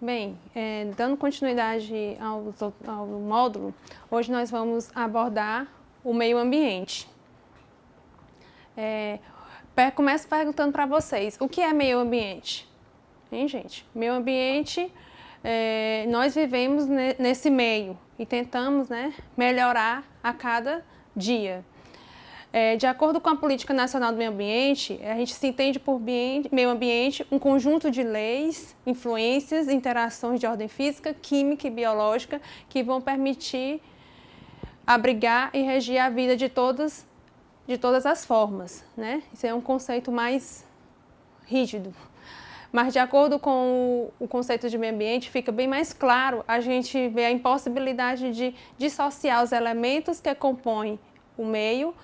Bem, dando continuidade ao módulo, hoje nós vamos abordar o meio ambiente. Começo perguntando para vocês, o que é meio ambiente? Hein, gente? Meio ambiente, nós vivemos nesse meio e tentamos, né, melhorar a cada dia. De acordo com a Política Nacional do Meio Ambiente, a gente se entende por meio ambiente um conjunto de leis, influências, interações de ordem física, química e biológica que vão permitir abrigar e regir a vida de todas as formas, né? Isso é um conceito mais rígido. Mas de acordo com o conceito de meio ambiente, fica bem mais claro a gente ver a impossibilidade de dissociar os elementos que compõem o meio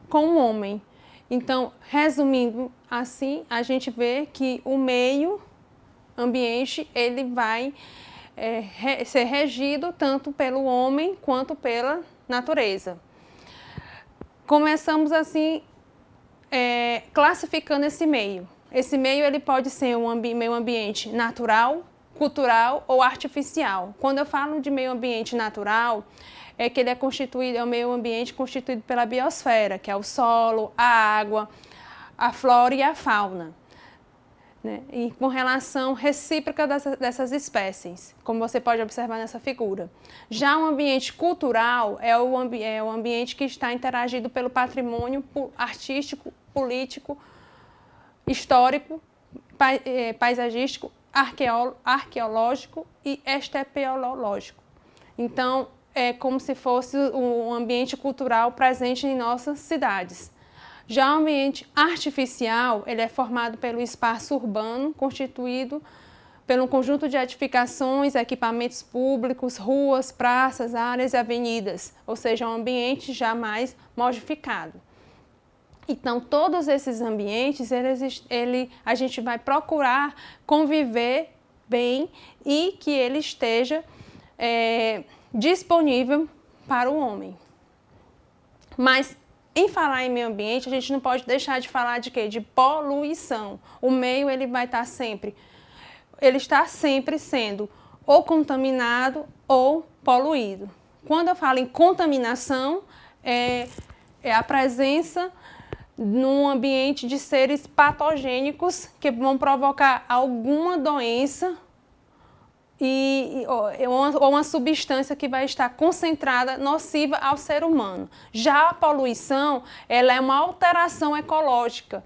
com o homem. Então, resumindo assim, a gente vê que o meio ambiente ele vai ser regido tanto pelo homem quanto pela natureza. Começamos assim classificando esse meio. Esse meio ele pode ser um meio ambiente natural, cultural ou artificial. Quando eu falo de meio ambiente natural, é que ele é um meio ambiente constituído pela biosfera, que é o solo, a água, a flora e a fauna, né? E com relação recíproca dessas espécies, como você pode observar nessa figura. Já o ambiente cultural é o ambiente que está interagido pelo patrimônio artístico, político, histórico, paisagístico, arqueológico e estepiológico. Então, é como se fosse um ambiente cultural presente em nossas cidades. Já o ambiente artificial, ele é formado pelo espaço urbano, constituído pelo um conjunto de edificações, equipamentos públicos, ruas, praças, áreas e avenidas, ou seja, um ambiente já mais modificado. Então, todos esses ambientes, a gente vai procurar conviver bem e que ele esteja disponível para o homem. Mas, em falar em meio ambiente, a gente não pode deixar de falar de quê? De poluição. O meio ele está sempre sendo ou contaminado ou poluído. Quando eu falo em contaminação, é a presença num ambiente de seres patogênicos que vão provocar alguma doença ou uma substância que vai estar concentrada, nociva ao ser humano. Já a poluição, ela é uma alteração ecológica,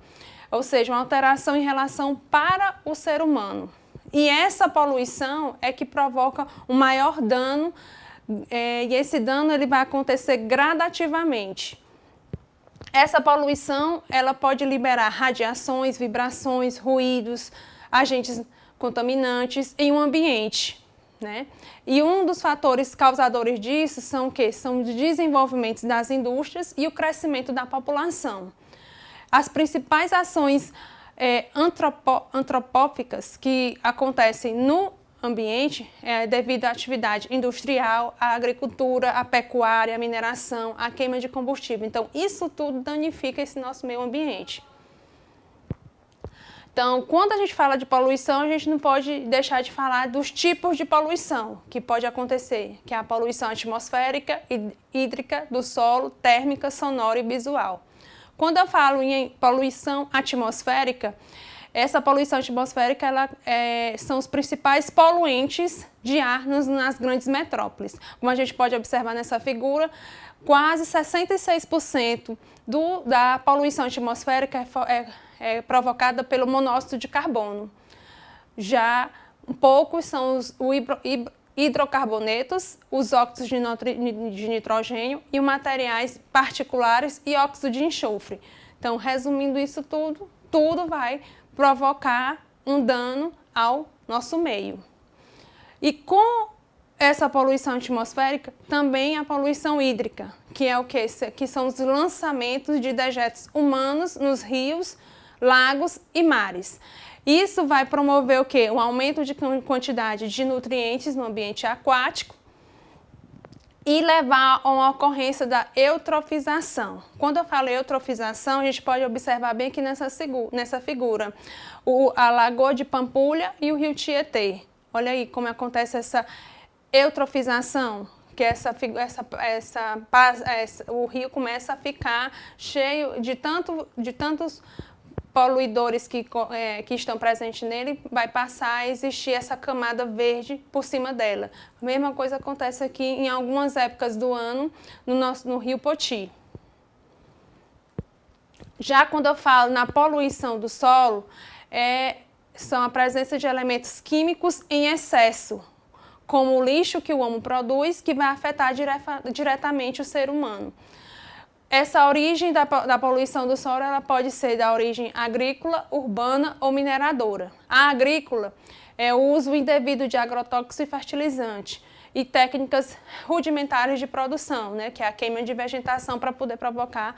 ou seja, uma alteração em relação para o ser humano. E essa poluição é que provoca um maior dano, e esse dano ele vai acontecer gradativamente. Essa poluição, ela pode liberar radiações, vibrações, ruídos, agentes contaminantes em um ambiente, né? E um dos fatores causadores disso são o quê? São os desenvolvimentos das indústrias e o crescimento da população. As principais ações antropóficas que acontecem no ambiente devido à atividade industrial, à agricultura, à pecuária, à mineração, à queima de combustível. Então, isso tudo danifica esse nosso meio ambiente. Então, quando a gente fala de poluição, a gente não pode deixar de falar dos tipos de poluição que pode acontecer, que é a poluição atmosférica, hídrica, do solo, térmica, sonora e visual. Quando eu falo em poluição atmosférica, essa poluição atmosférica são os principais poluentes de ar nas grandes metrópoles. Como a gente pode observar nessa figura, quase 66% da poluição atmosférica é provocada pelo monóxido de carbono. Já poucos são os hidrocarbonetos, os óxidos de nitrogênio e os materiais particulares e óxido de enxofre. Então, resumindo isso tudo vai provocar um dano ao nosso meio. E com essa poluição atmosférica, também a poluição hídrica, que é o quê? Que são os lançamentos de dejetos humanos nos rios, lagos e mares. Isso vai promover o quê? Um aumento de quantidade de nutrientes no ambiente aquático e levar a uma ocorrência da eutrofização. Quando eu falo eutrofização, a gente pode observar bem aqui nessa figura a Lagoa de Pampulha e o Rio Tietê. Olha aí como acontece essa eutrofização, que o rio começa a ficar cheio de tantos poluidores que estão presentes nele, vai passar a existir essa camada verde por cima dela. A mesma coisa acontece aqui em algumas épocas do ano no rio Poti. Já quando eu falo na poluição do solo, são a presença de elementos químicos em excesso, como o lixo que o homem produz, que vai afetar diretamente o ser humano. Essa origem da poluição do solo ela pode ser da origem agrícola, urbana ou mineradora. A agrícola é o uso indevido de agrotóxico e fertilizante e técnicas rudimentares de produção, né, que é a queima de vegetação para poder provocar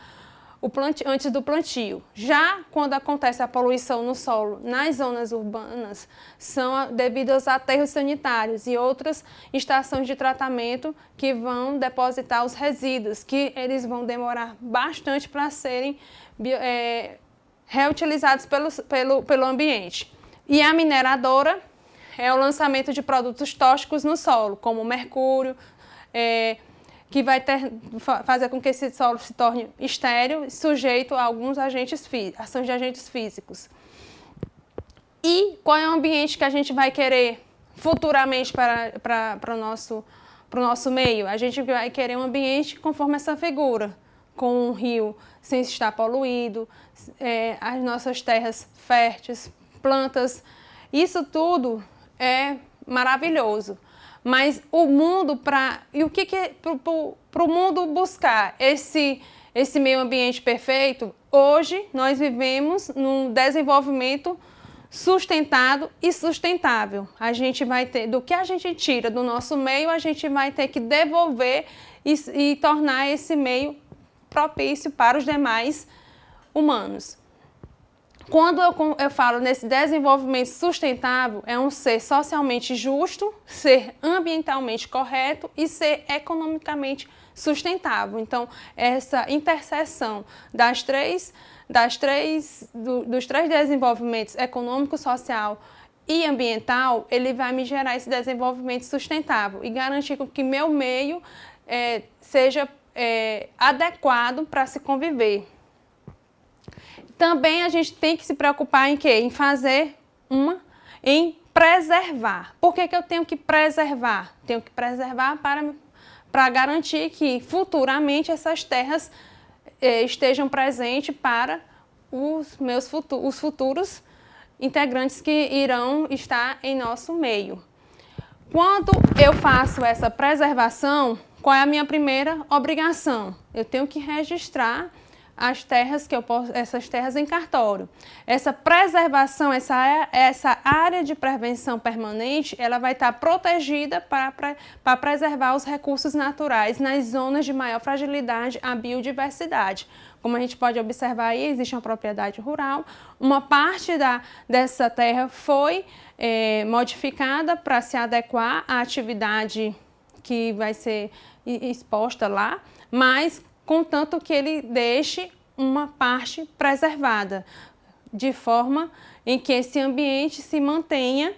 antes do plantio. Já quando acontece a poluição no solo nas zonas urbanas, são devido aos aterros sanitários e outras estações de tratamento que vão depositar os resíduos, que eles vão demorar bastante para serem reutilizados pelo ambiente. E a mineradora é o lançamento de produtos tóxicos no solo, como mercúrio, que vai fazer com que esse solo se torne estéril, sujeito a alguns ações de agentes físicos. E qual é o ambiente que a gente vai querer futuramente para o nosso meio? A gente vai querer um ambiente conforme essa figura, com um rio sem estar poluído, as nossas terras férteis, plantas, isso tudo é maravilhoso. Mas o mundo, para o mundo buscar esse meio ambiente perfeito, hoje nós vivemos num desenvolvimento sustentado e sustentável. A gente vai ter, do que a gente tira do nosso meio, a gente vai ter que devolver e tornar esse meio propício para os demais humanos. Quando eu falo nesse desenvolvimento sustentável, é um ser socialmente justo, ser ambientalmente correto e ser economicamente sustentável. Então, essa interseção dos três desenvolvimentos econômico, social e ambiental, ele vai me gerar esse desenvolvimento sustentável e garantir que meu meio seja adequado para se conviver. Também a gente tem que se preocupar em quê? Em preservar. Por que eu tenho que preservar? Tenho que preservar para garantir que futuramente essas terras estejam presentes para os futuros integrantes que irão estar em nosso meio. Quando eu faço essa preservação, qual é a minha primeira obrigação? Eu tenho que registrar essas terras em cartório. Essa preservação, essa área de prevenção permanente, ela vai estar protegida para preservar os recursos naturais nas zonas de maior fragilidade à biodiversidade. Como a gente pode observar aí, existe uma propriedade rural, uma parte dessa terra foi modificada para se adequar à atividade que vai ser exposta lá, mas contanto que ele deixe uma parte preservada, de forma em que esse ambiente se mantenha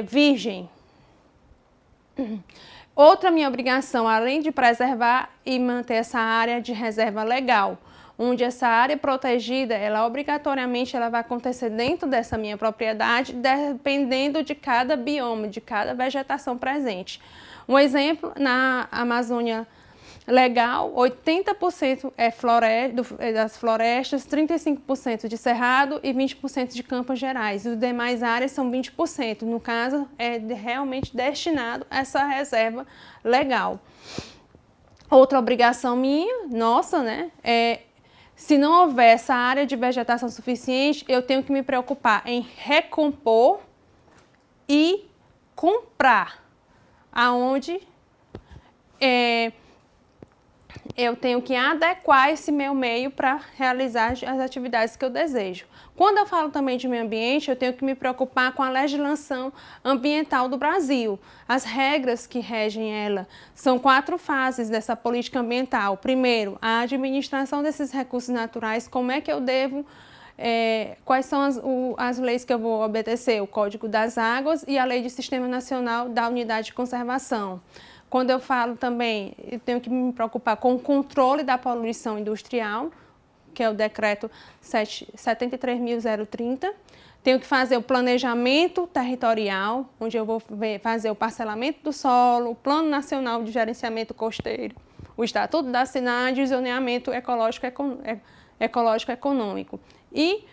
virgem. Outra minha obrigação, além de preservar e manter essa área de reserva legal, onde essa área protegida, obrigatoriamente vai acontecer dentro dessa minha propriedade, dependendo de cada bioma, de cada vegetação presente. Um exemplo, na Amazônia Legal, 80% das florestas, 35% de cerrado e 20% de campos gerais. Os demais áreas são 20%. No caso, é realmente destinado a essa reserva legal. Outra obrigação minha, nossa, né, se não houver essa área de vegetação suficiente, eu tenho que me preocupar em recompor e comprar, aonde eu tenho que adequar esse meu meio para realizar as atividades que eu desejo. Quando eu falo também de meio ambiente, eu tenho que me preocupar com a legislação ambiental do Brasil. As regras que regem ela são 4 fases dessa política ambiental. Primeiro, a administração desses recursos naturais, como é que eu devo quais são as leis que eu vou obedecer? O Código das Águas e a Lei de Sistema Nacional da Unidade de Conservação. Quando eu falo também, eu tenho que me preocupar com o controle da poluição industrial, que é o decreto 73.030. Tenho que fazer o planejamento territorial, onde eu vou fazer o parcelamento do solo, o Plano Nacional de Gerenciamento Costeiro, o Estatuto da Cidade e o zoneamento ecológico econômico. E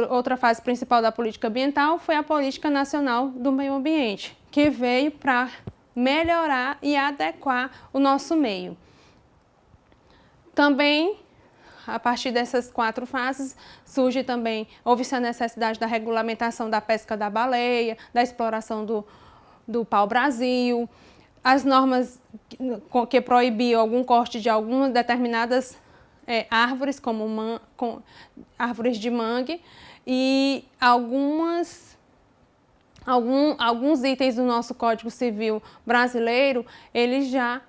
outra fase principal da política ambiental foi a Política Nacional do Meio Ambiente, que veio para melhorar e adequar o nosso meio. Também, a partir dessas 4 fases, houve-se a necessidade da regulamentação da pesca da baleia, da exploração do pau-brasil, as normas que proibiam algum corte de algumas determinadas árvores, como árvores de mangue, e alguns itens do nosso Código Civil brasileiro, eles já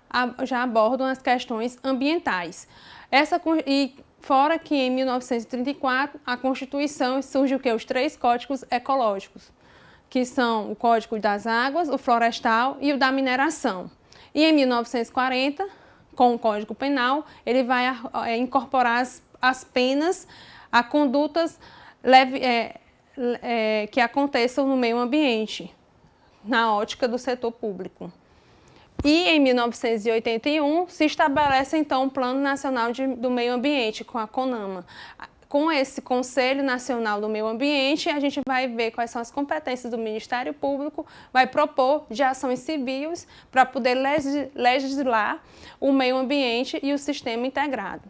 abordam as questões ambientais. Fora que em 1934, a Constituição surge os 3 códigos ecológicos, que são o Código das Águas, o Florestal e o da Mineração. E em 1940, com o Código Penal, ele vai incorporar as penas a condutas que aconteçam no meio ambiente, na ótica do setor público. E em 1981 se estabelece então o Plano Nacional do Meio Ambiente, com a CONAMA. Com esse Conselho Nacional do Meio Ambiente, a gente vai ver quais são as competências do Ministério Público, vai propor de ações civis para poder legislar o meio ambiente e o sistema integrado.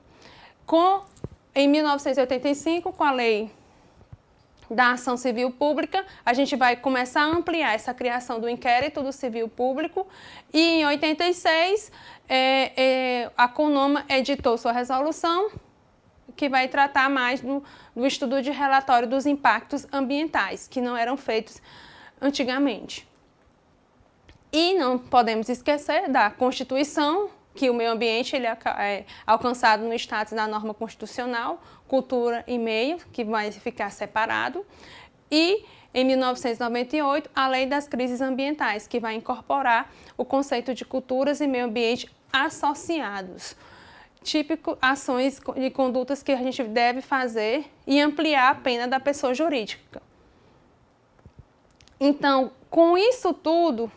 Em 1985, com a Lei da Ação Civil Pública, a gente vai começar a ampliar essa criação do inquérito do civil público e em 86 a CONAMA editou sua resolução, que vai tratar mais do estudo de relatório dos impactos ambientais, que não eram feitos antigamente. E não podemos esquecer da Constituição, que o meio ambiente ele é alcançado no status da norma constitucional, cultura e meio, que vai ficar separado, e em 1998 a Lei das Crises Ambientais, que vai incorporar o conceito de culturas e meio ambiente associados, típico ações e condutas que a gente deve fazer e ampliar a pena da pessoa jurídica. Então, com isso tudo,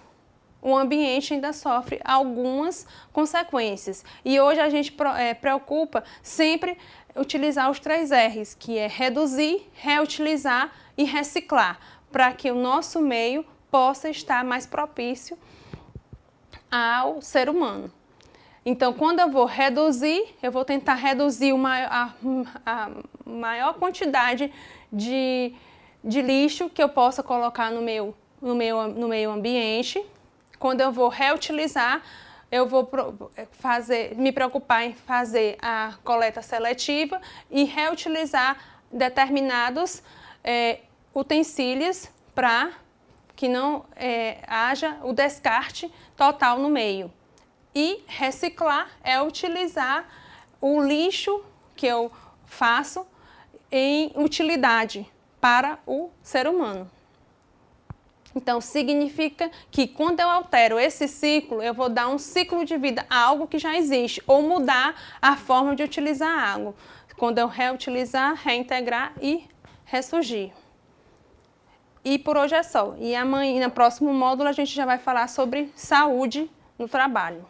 o ambiente ainda sofre algumas consequências. E hoje a gente preocupa sempre utilizar os 3 R's, que é reduzir, reutilizar e reciclar, para que o nosso meio possa estar mais propício ao ser humano. Então, quando eu vou reduzir, eu vou tentar reduzir a maior quantidade de lixo que eu possa colocar no meio ambiente. Quando eu vou reutilizar, eu vou me preocupar em fazer a coleta seletiva e reutilizar determinados utensílios para que não haja o descarte total no meio. E reciclar é utilizar o lixo que eu faço em utilidade para o ser humano. Então, significa que quando eu altero esse ciclo, eu vou dar um ciclo de vida a algo que já existe, ou mudar a forma de utilizar a água. Quando eu reutilizar, reintegrar e ressurgir. E por hoje é só. E amanhã, no próximo módulo, a gente já vai falar sobre saúde no trabalho.